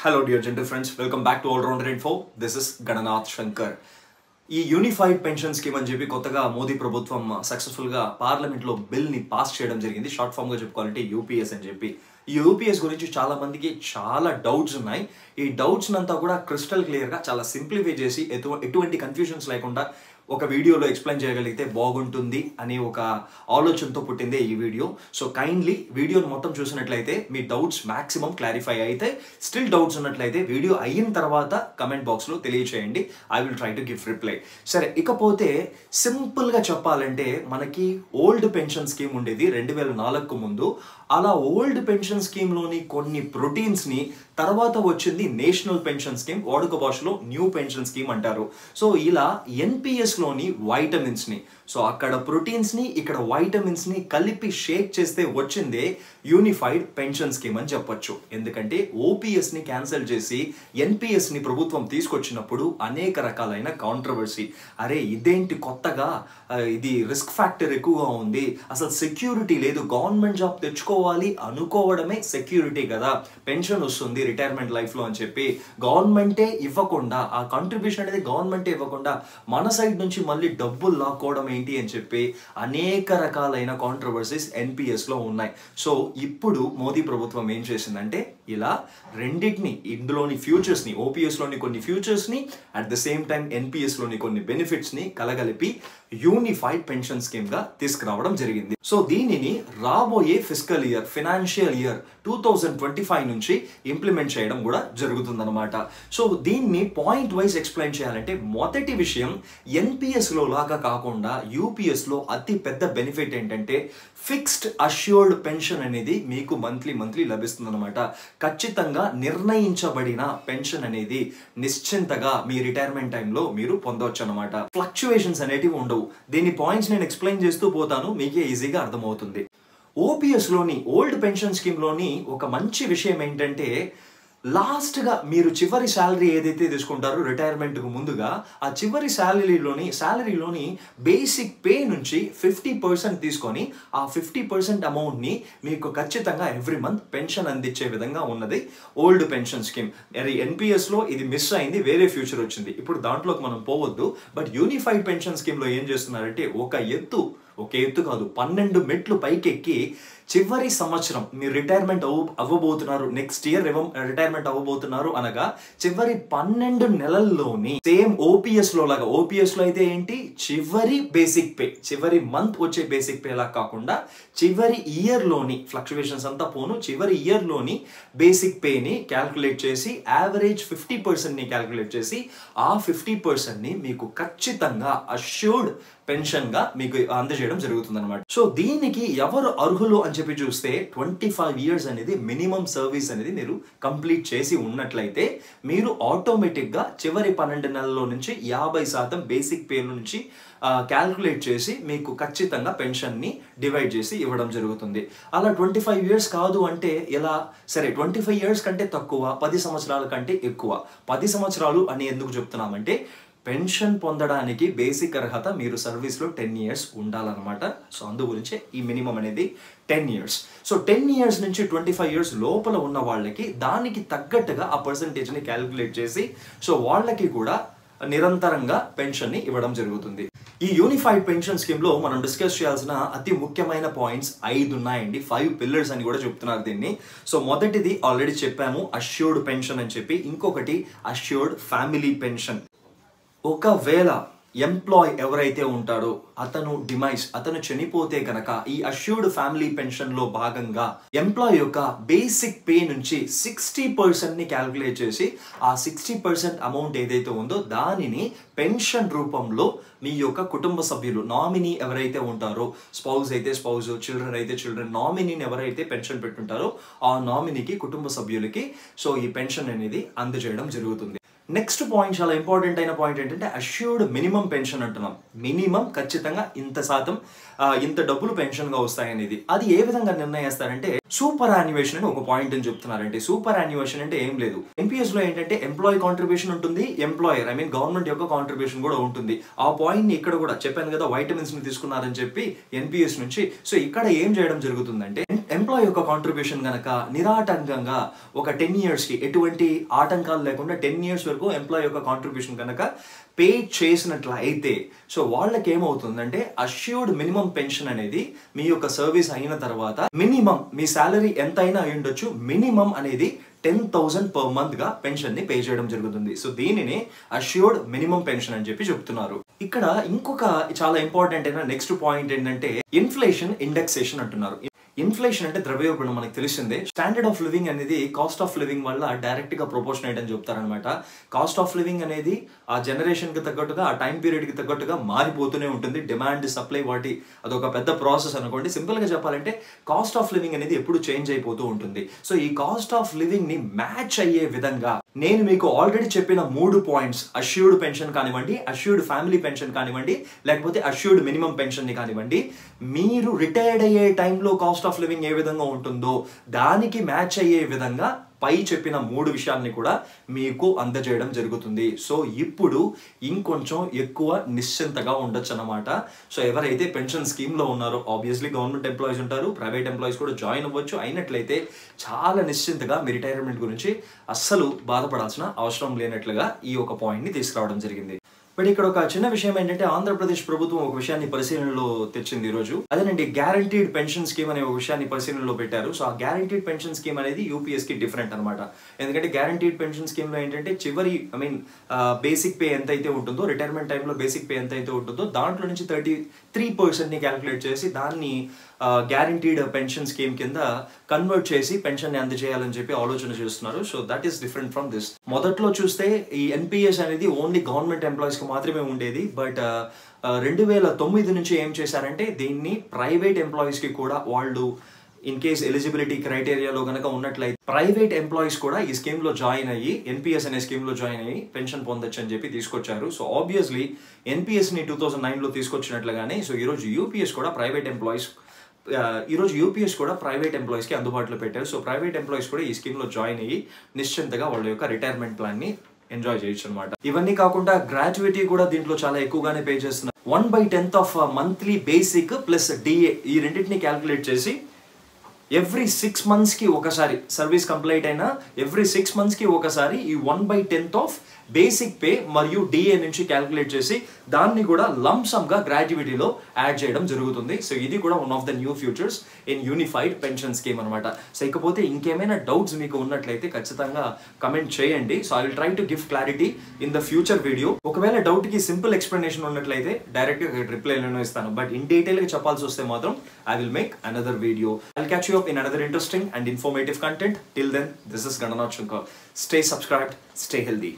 Hello dear gentle friends, welcome back to All Rounder Info. This is Gananath Shankar. ఈ unified pension scheme అని చెప్పి కొత్తగా మోదీ ప్రభుత్వం సక్సెస్ఫుల్గా పార్లమెంట్లో బిల్ని పాస్ చేయడం జరిగింది. షార్ట్ ఫామ్గా చెప్పుకోవాలంటే యూపీఎస్ అని చెప్పి. ఈ యూపీఎస్ గురించి చాలా మందికి చాలా డౌట్స్ ఉన్నాయి. ఈ డౌట్స్ అంతా కూడా క్రిస్టల్ క్లియర్గా చాలా సింప్లిఫై చేసి ఎటువంటి కన్ఫ్యూజన్స్ లేకుండా ఒక వీడియోలో ఎక్స్ప్లెయిన్ చేయగలిగితే బాగుంటుంది అనే ఒక ఆలోచనతో పుట్టిందే ఈ వీడియో. సో కైండ్లీ వీడియోని మొత్తం చూసినట్లయితే మీ డౌట్స్ మ్యాక్సిమం క్లారిఫై అయితే, స్టిల్ డౌట్స్ ఉన్నట్లయితే వీడియో అయిన తర్వాత కమెంట్ బాక్స్లో తెలియచేయండి. I will try to give reply. సరే, ఇకపోతే సింపుల్గా చెప్పాలంటే మనకి ఓల్డ్ పెన్షన్ స్కీమ్ ఉండేది 2004కు ముందు. అలా ఓల్డ్ పెన్షన్ స్కీమ్లోని కొన్ని ప్రోటీన్స్ని తర్వాత వచ్చింది నేషనల్ పెన్షన్ స్కీమ్, వాడుక భాషలో న్యూ పెన్షన్ స్కీమ్ అంటారు. సో ఇలా ఎన్పిఎస్లోని వైటమిన్స్ని, సో అక్కడ ప్రోటీన్స్ని ఇక్కడ వైటమిన్స్ని కలిపి షేక్ చేస్తే వచ్చిందే యూనిఫైడ్ పెన్షన్ స్కీమ్ అని చెప్పొచ్చు. ఎందుకంటే ఓపీఎస్ని క్యాన్సిల్ చేసి ఎన్పిఎస్ని ప్రభుత్వం తీసుకొచ్చినప్పుడు అనేక రకాలైన కాంట్రవర్సీ. అరే ఇదేంటి కొత్తగా, ఇది రిస్క్ ఫ్యాక్టర్ ఎక్కువగా ఉంది, అసలు సెక్యూరిటీ లేదు, గవర్నమెంట్ జాబ్ తెచ్చుకోవాలి అనుకోవడమే సెక్యూరిటీ కదా, పెన్షన్ వస్తుంది రిటైర్మెంట్ లైఫ్లో అని చెప్పి గవర్నమెంటే ఇవ్వకుండా, ఆ కాంట్రిబ్యూషన్ అనేది గవర్నమెంటే ఇవ్వకుండా మన సైడ్ నుంచి మళ్ళీ డబ్బులు లాక్కోవడం ఏంటి అని చెప్పి అనేక రకాలైన కాంట్రవర్సీస్ ఎన్పిఎస్లో ఉన్నాయి. సో ఇప్పుడు మోదీ ప్రభుత్వం ఏం చేసిందంటే ఇలా రెండింటిని, ఇందులోని ఫ్యూచర్స్ని, ఓపీఎస్లోని కొన్ని ఫ్యూచర్స్ని అట్ ద సేమ్ టైం ఎన్పిఎస్లోని కొన్ని బెనిఫిట్స్ని కలగలిపి యూనిఫైడ్ పెన్షన్ స్కీమ్గా తీసుకురావడం జరిగింది. సో దీనిని రాబోయే ఫిస్కల్ ఇయర్, ఫినాన్షియల్ ఇయర్ 2025 నుంచి ఇంప్లిమెంట్ చేయడం కూడా జరుగుతుందన్నమాట. సో దీన్ని పాయింట్ వైజ్ ఎక్స్ప్లెయిన్ చేయాలంటే మొదటి విషయం, ఎన్పిఎస్లో లాగా కాకుండా యూపీఎస్లో అతి పెద్ద బెనిఫిట్ ఏంటంటే ఫిక్స్డ్ అష్యూర్డ్ పెన్షన్ అనేది మీకు మంత్లీ లభిస్తుందన్నమాట. ఖచ్చితంగా నిర్ణయించబడిన పెన్షన్ అనేది నిశ్చింతగా మీ రిటైర్మెంట్ టైంలో మీరు పొందవచ్చు అనమాట. ఫ్లక్చువేషన్స్ అనేటివి ఉండవు. దీని పాయింట్స్ నేను ఎక్స్ప్లెయిన్ చేస్తూ పోతాను, మీకే ఈజీగా అర్థమవుతుంది. ఓపీఎస్లోని ఓల్డ్ పెన్షన్ స్కీమ్లోని ఒక మంచి విషయం ఏంటంటే లాస్ట్గా మీరు చివరి శాలరీ ఏదైతే తీసుకుంటారో రిటైర్మెంట్కు ముందుగా, ఆ చివరి శాలరీలోని బేసిక్ పే నుంచి 50% తీసుకొని ఆ 50% అమౌంట్ని మీకు ఖచ్చితంగా ఎవ్రీ మంత్ పెన్షన్ అందించే విధంగా ఉన్నది ఓల్డ్ పెన్షన్ స్కీమ్. ఎన్పిఎస్లో ఇది మిస్ అయింది, వేరే ఫ్యూచర్ వచ్చింది, ఇప్పుడు దాంట్లోకి మనం పోవద్దు. బట్ యూనిఫైడ్ పెన్షన్ స్కీమ్లో ఏం చేస్తున్నారంటే ఒక ఎత్తు కాదు 12 మెట్లు పైకెక్కి చివరి సంవత్సరం మీరు రిటైర్మెంట్ అవ్వబోతున్నారు, నెక్స్ట్ ఇయర్ రిటైర్మెంట్ అవ్వబోతున్నారు అనగా చివరి 12 నెలల్లోని సేమ్ ఓపీఎస్లో లాగా, ఓపీఎస్లో అయితే ఏంటి చివరి బేసిక్ పే, చివరి మంత్ వచ్చే బేసిక్ పే లాగా కాకుండా చివరి ఇయర్లోని ఫ్లక్చువేషన్స్ అంతా పోను, చివరి ఇయర్లోని బేసిక్ పేని క్యాల్కులేట్ చేసి యావరేజ్ 50%ని క్యాల్కులేట్ చేసి ఆ 50%ని మీకు ఖచ్చితంగా అష్యూర్డ్ పెన్షన్గా మీకు అందజేయడం జరుగుతుంది అనమాట. సో దీనికి ఎవరు అర్హులు అని చెప్పి చూస్తే 25 ఇయర్స్ అనేది మినిమం సర్వీస్ అనేది మీరు కంప్లీట్ చేసి ఉన్నట్లయితే మీరు ఆటోమేటిక్గా చివరి 12 నెలల్లో నుంచి 50% బేసిక్ పే నుంచి క్యాల్కులేట్ చేసి మీకు ఖచ్చితంగా పెన్షన్ని డివైడ్ చేసి ఇవ్వడం జరుగుతుంది. అలా 25 ఇయర్స్ కాదు అంటే ఎలా? సరే 25 ఇయర్స్ కంటే తక్కువ, 10 సంవత్సరాల కంటే ఎక్కువ. 10 సంవత్సరాలు అని ఎందుకు చెప్తున్నామంటే పెన్షన్ పొందడానికి బేసిక్ అర్హత మీరు సర్వీస్లో 10 ఇయర్స్ ఉండాలన్నమాట. సో అందు గురించే ఈ మినిమం అనేది 10 ఇయర్స్. సో 10 ఇయర్స్ నుంచి 25 ఇయర్స్ లోపల ఉన్న వాళ్ళకి దానికి తగ్గట్టుగా ఆ పర్సంటేజ్ని క్యాల్కులేట్ చేసి సో వాళ్ళకి కూడా నిరంతరంగా పెన్షన్ని ఇవ్వడం జరుగుతుంది. ఈ యూనిఫైడ్ పెన్షన్ స్కీమ్లో మనం డిస్కస్ చేయాల్సిన అతి ముఖ్యమైన పాయింట్స్ 5 ఉన్నాయండి. 5 పిల్లర్స్ అని కూడా చెప్తున్నారు దీన్ని. సో మొదటిది ఆల్రెడీ చెప్పాము, అష్యూర్డ్ పెన్షన్ అని చెప్పి. ఇంకొకటి అష్యూర్డ్ ఫ్యామిలీ పెన్షన్. ఒకవేళ ఎంప్లాయ్ ఎవరైతే ఉంటారో అతను చనిపోతే కనుక ఈ అష్యూర్డ్ ఫ్యామిలీ పెన్షన్లో భాగంగా ఎంప్లాయ్ యొక్క బేసిక్ పే నుంచి 60%ని క్యాల్కులేట్ చేసి ఆ 60% అమౌంట్ ఏదైతే ఉందో దానిని పెన్షన్ రూపంలో మీ యొక్క కుటుంబ సభ్యులు, నామినీ ఎవరైతే ఉంటారో, స్పౌజ్ అయితే స్పౌజ్, చిల్డ్రన్ అయితే చిల్డ్రన్, నామినీని ఎవరైతే పెన్షన్ పెట్టుంటారో ఆ నామినీకి, కుటుంబ సభ్యులకి సో ఈ పెన్షన్ అనేది అందజేయడం జరుగుతుంది. నెక్స్ట్ పాయింట్, చాలా ఇంపార్టెంట్ అయిన పాయింట్ ఏంటంటే అష్యూర్డ్ మినిమం పెన్షన్ అంటున్నాం. మినిమం ఖచ్చితంగా ఇంత శాతం ఇంత డబ్బులు పెన్షన్గా వస్తాయనేది. అది ఏ విధంగా నిర్ణయిస్తారంటే సూపర్ యాన్యువేషన్ అని ఒక పాయింట్ అని చెప్తున్నారంటే. సూపర్ యాన్యువేషన్ అంటే ఏం లేదు, ఎన్పిఎస్ లో ఏంటంటే ఎంప్లాయీ కాంట్రిబ్యూషన్ ఉంటుంది, ఎంప్లాయర్ గవర్నమెంట్ యొక్క కాంట్రిబ్యూషన్ కూడా ఉంటుంది. ఆ పాయింట్ ని ఇక్కడ కూడా చెప్పాను కదా, వైటమిన్స్ ని తీసుకున్నారని చెప్పి ఎన్పిఎస్ నుంచి. సో ఇక్కడ ఏం చేయడం జరుగుతుందంటే ఎంప్లాయీ యొక్క కాంట్రిబ్యూషన్ గనక నిరాటంకంగా ఒక 10 years కి ఎటువంటి ఆటంకాలు లేకుండా 10 years వరకు ఎంప్లాయీ యొక్క కాంట్రిబ్యూషన్ కనుక పే చేసినట్లు అయితే సో వాళ్ళకి ఏమవుతుందంటే అష్యూర్డ్ మినిమం పెన్షన్ అనేది మీ యొక్క సర్వీస్ అయిన తర్వాత మినిమం మీ శాలరీ ఎంత అయినా అయి ఉండొచ్చు, మినిమం అనేది 10,000 per month గా పెన్షన్ ని పే చేయడం జరుగుతుంది. సో దీనిని అష్యూర్డ్ మినిమం పెన్షన్ అని చెప్పి చెప్తున్నారు. ఇక్కడ ఇంకొక చాలా ఇంపార్టెంట్ అయిన నెక్స్ట్ పాయింట్ ఏంటంటే ఇన్ఫ్లేషన్ ఇండెక్సేషన్ అంటున్నారు. ఇన్ఫ్లేషన్ అంటే ద్రవ్యోల్బణం మనకు తెలిసిందే. స్టాండర్డ్ ఆఫ్ లివింగ్ అనేది కాస్ట్ ఆఫ్ లివింగ్ వల్ల డైరెక్ట్ గా ప్రొపోర్షనేట్ అని చెప్తారనమాట. కాస్ట్ ఆఫ్ లివింగ్ అనేది ఆ జనరేషన్ కి తగ్గట్టుగా ఆ టైం పీరియడ్ కి తగ్గట్టుగా మారిపోతూనే ఉంటుంది. డిమాండ్ సప్లై వాటి అదొక పెద్ద ప్రాసెస్ అనుకోండి. సింపుల్ గా చెప్పాలంటే కాస్ట్ ఆఫ్ లివింగ్ అనేది ఎప్పుడు చేంజ్ అయిపోతూ ఉంటుంది. సో ఈ కాస్ట్ ఆఫ్ లివింగ్ ని మ్యాచ్ అయ్యే విధంగా నేను మీకు ఆల్రెడీ చెప్పిన 3 పాయింట్స్, అష్యూర్డ్ పెన్షన్ కానివ్వండి, అష్యూర్డ్ ఫ్యామిలీ పెన్షన్ కానివ్వండి, లేకపోతే అష్యూర్డ్ మినిమం పెన్షన్ ని కానివ్వండి, మీరు రిటైర్డ్ అయ్యే టైంలో కాస్ట్ ఆఫ్ లివింగ్ ఏ విధంగా ఉంటుందో దానికి మ్యాచ్ అయ్యే విధంగా పై చెప్పిన 3 విషయాల్ని కూడా మీకు అందజేయడం జరుగుతుంది. సో ఇప్పుడు ఇంకొంచెం ఎక్కువ నిశ్చింతగా ఉండొచ్చు అన్నమాట. సో ఎవరైతే పెన్షన్ స్కీమ్లో ఉన్నారో ఆబ్వియస్లీ గవర్నమెంట్ ఎంప్లాయీస్ ఉంటారు, ప్రైవేట్ ఎంప్లాయీస్ కూడా జాయిన్ అవ్వచ్చు. అయినట్లయితే చాలా నిశ్చింతగా మీ రిటైర్మెంట్ గురించి అస్సలు బాధపడాల్సిన అవసరం లేనట్లుగా ఈ ఒక పాయింట్ని తీసుకురావడం జరిగింది. బట్ ఇక్కడ ఒక చిన్న విషయం ఏంటంటే ఆంధ్రప్రదేశ్ ప్రభుత్వం ఒక విషయాన్ని పరిశీలనలో తెచ్చింది ఈరోజు. అదేనండి, గ్యారంటీడ్ పెన్షన్ స్కీమ్ అనే ఒక విషయాన్ని పరిశీలనలో పెట్టారు. సో ఆ గ్యారంటీడ్ పెన్షన్ స్కీమ్ అనేది యూపీఎస్ కి డిఫరెంట్ అనమాట. ఎందుకంటే గ్యారంటీడ్ పెన్షన్ స్కీమ్ లో ఏంటంటే చివరి బేసిక్ పే ఎంత అయితే ఉంటుందో, రిటైర్మెంట్ టైంలో బేసిక్ పే ఎంత అయితే ఉంటుందో దాంట్లో నుంచి 33% ని క్యాలిక్యులేట్ చేసి దాన్ని గ్యారంటీడ్ పెన్షన్ స్కీమ్ కింద కన్వర్ట్ చేసి పెన్షన్ ని అందజేయాలని చెప్పి ఆలోచన చేస్తున్నారు. So that is different from this. మొదట్లో చూస్తే ఈ ఎన్పిఎస్ అనేది ఓన్లీ గవర్నమెంట్ ఎంప్లాయీస్ కి మాత్రమే ఉండేది. బట్ 2009 నుంచి ఏం చేశారంటే దీన్ని ప్రైవేట్ ఎంప్లాయీస్ కి కూడా వాళ్ళు ఇన్ కేస్ ఎలిజిబిలిటీ క్రైటీరియాలో కనుక ఉన్నట్లయితే ప్రైవేట్ ఎంప్లాయీస్ కూడా ఈ స్కీమ్ లో జాయిన్ అయ్యి ఎన్పిఎస్ అనే స్కీమ్ లో జాయిన్ అయ్యి పెన్షన్ పొందొచ్చు అని చెప్పి తీసుకొచ్చారు. సో ఆబ్వియస్లీ ఎన్పిఎస్ ని 2009 లో తీసుకొచ్చినట్లుగానే సో ఈరోజు యూపీఎస్ కూడా ప్రైవేట్ ఎంప్లాయీస్ కి అందుబాటులో పెట్టారు. సో ప్రైవేట్ ఎంప్లాయీస్ కూడా ఈ స్కీమ్ లో జాయిన్ అయ్యి నిశ్చింతగా వాళ్ళ యొక్క రిటైర్మెంట్ ప్లాన్ ని ఎంజాయ్ చేయొచ్చు అనమాట. ఇవన్నీ కాకుండా గ్రాట్యుటీ కూడా దీంట్లో చాలా ఎక్కువగానే పే చేస్తున్నారు. 1/10 of monthly basic plus DA ఈ రెండింటిని క్యాల్కులేట్ చేసి ఎవ్రీ 6 months కి ఒకసారి సర్వీస్ కంప్లీట్ అయినా ఎవ్రీ 6 months కి ఒకసారి ఈ 1/10 ఆఫ్ బేసిక్ పే మరియు డిఏ నుంచి క్యాల్కులేట్ చేసి దాన్ని కూడా లంసమ్ గా గ్రాట్యుటీలో యాడ్ చేయడం జరుగుతుంది. సో ఇది కూడా one of the new futures in unified pension scheme అనమాట. సో ఇకపోతే ఇంకేమైనా డౌట్స్ మీకు ఉన్నట్లయితే ఖచ్చితంగా కమెంట్ చేయండి. So I will try to give clarity in the future video. ఒకవేళ డౌట్ కి సింపుల్ ఎక్స్ప్లెనేషన్ ఉన్నట్లయితే డైరెక్ట్ గా రిప్లైలను ఇస్తాను. బట్ ఇన్ డీటెయిల్ గా చెప్పాల్సి వస్తే మాత్రం I will make another video. I'll catch you up in another interesting and informative content. Till then, this is Gananath Shankar. Stay subscribed, stay healthy.